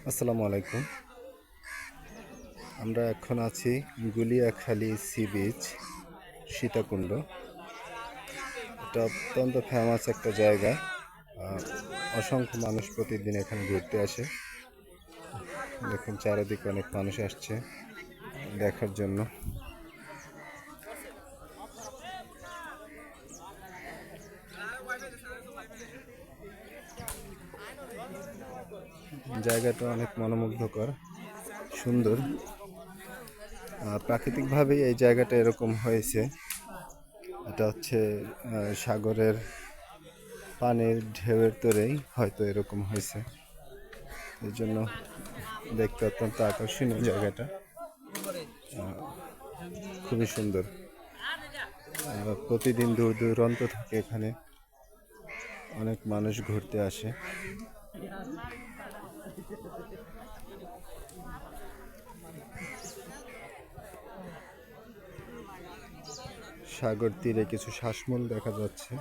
আসসালামু আলাইকুম। আমরা এখন আছি গুলিয়াখালী সি বিচ, সীতাকুণ্ড। এটা অত্যন্ত ফেমাস একটা জায়গা। অসংখ্য মানুষ প্রতিদিন এখানে ঘুরতে আসে। দেখুন চারিদিকে অনেক মানুষ আসছে দেখার জন্য। জায়গাটা অনেক মনোমুগ্ধকর, সুন্দর। প্রাকৃতিকভাবেই এই জায়গাটা এরকম হয়েছে। এটা হচ্ছে সাগরের পানির ঢেউয়ের তোরেই হয়তো এরকম হয়েছে। এই জন্য দেখতে অত্যন্ত আকর্ষণীয় জায়গাটা, খুবই সুন্দর। প্রতিদিন দূর দূরান্ত থেকে এখানে অনেক মানুষ ঘুরতে আসে। সাগর তীরে কিছু শ্বাসমূল দেখা যাচ্ছে,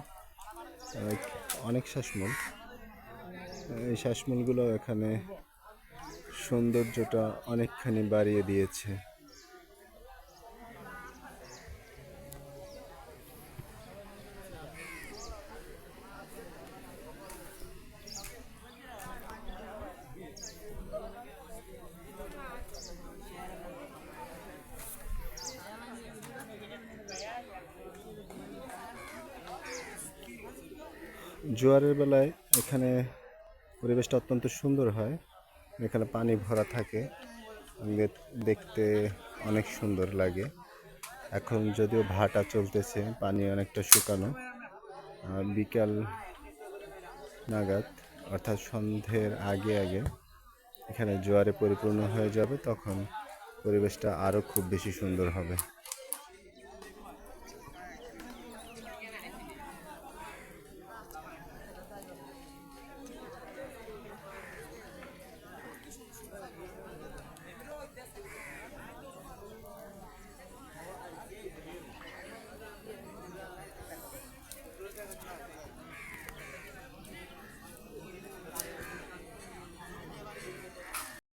অনেক শ্বাসমূল। এই শ্বাসমূলগুলো এখানে সৌন্দর্যটা অনেকখানি বাড়িয়ে দিয়েছে। জোয়ারের বেলায় এখানে পরিবেশটা অত্যন্ত সুন্দর হয়। এখানে পানি ভরা থাকে, দেখতে অনেক সুন্দর লাগে। এখন যদিও ভাটা চলতেছে, পানি অনেকটা শুকানো। বিকাল নাগাদ অর্থাৎ সন্ধ্যের আগে আগে এখানে জোয়ারে পরিপূর্ণ হয়ে যাবে, তখন পরিবেশটা আরও খুব বেশি সুন্দর হবে।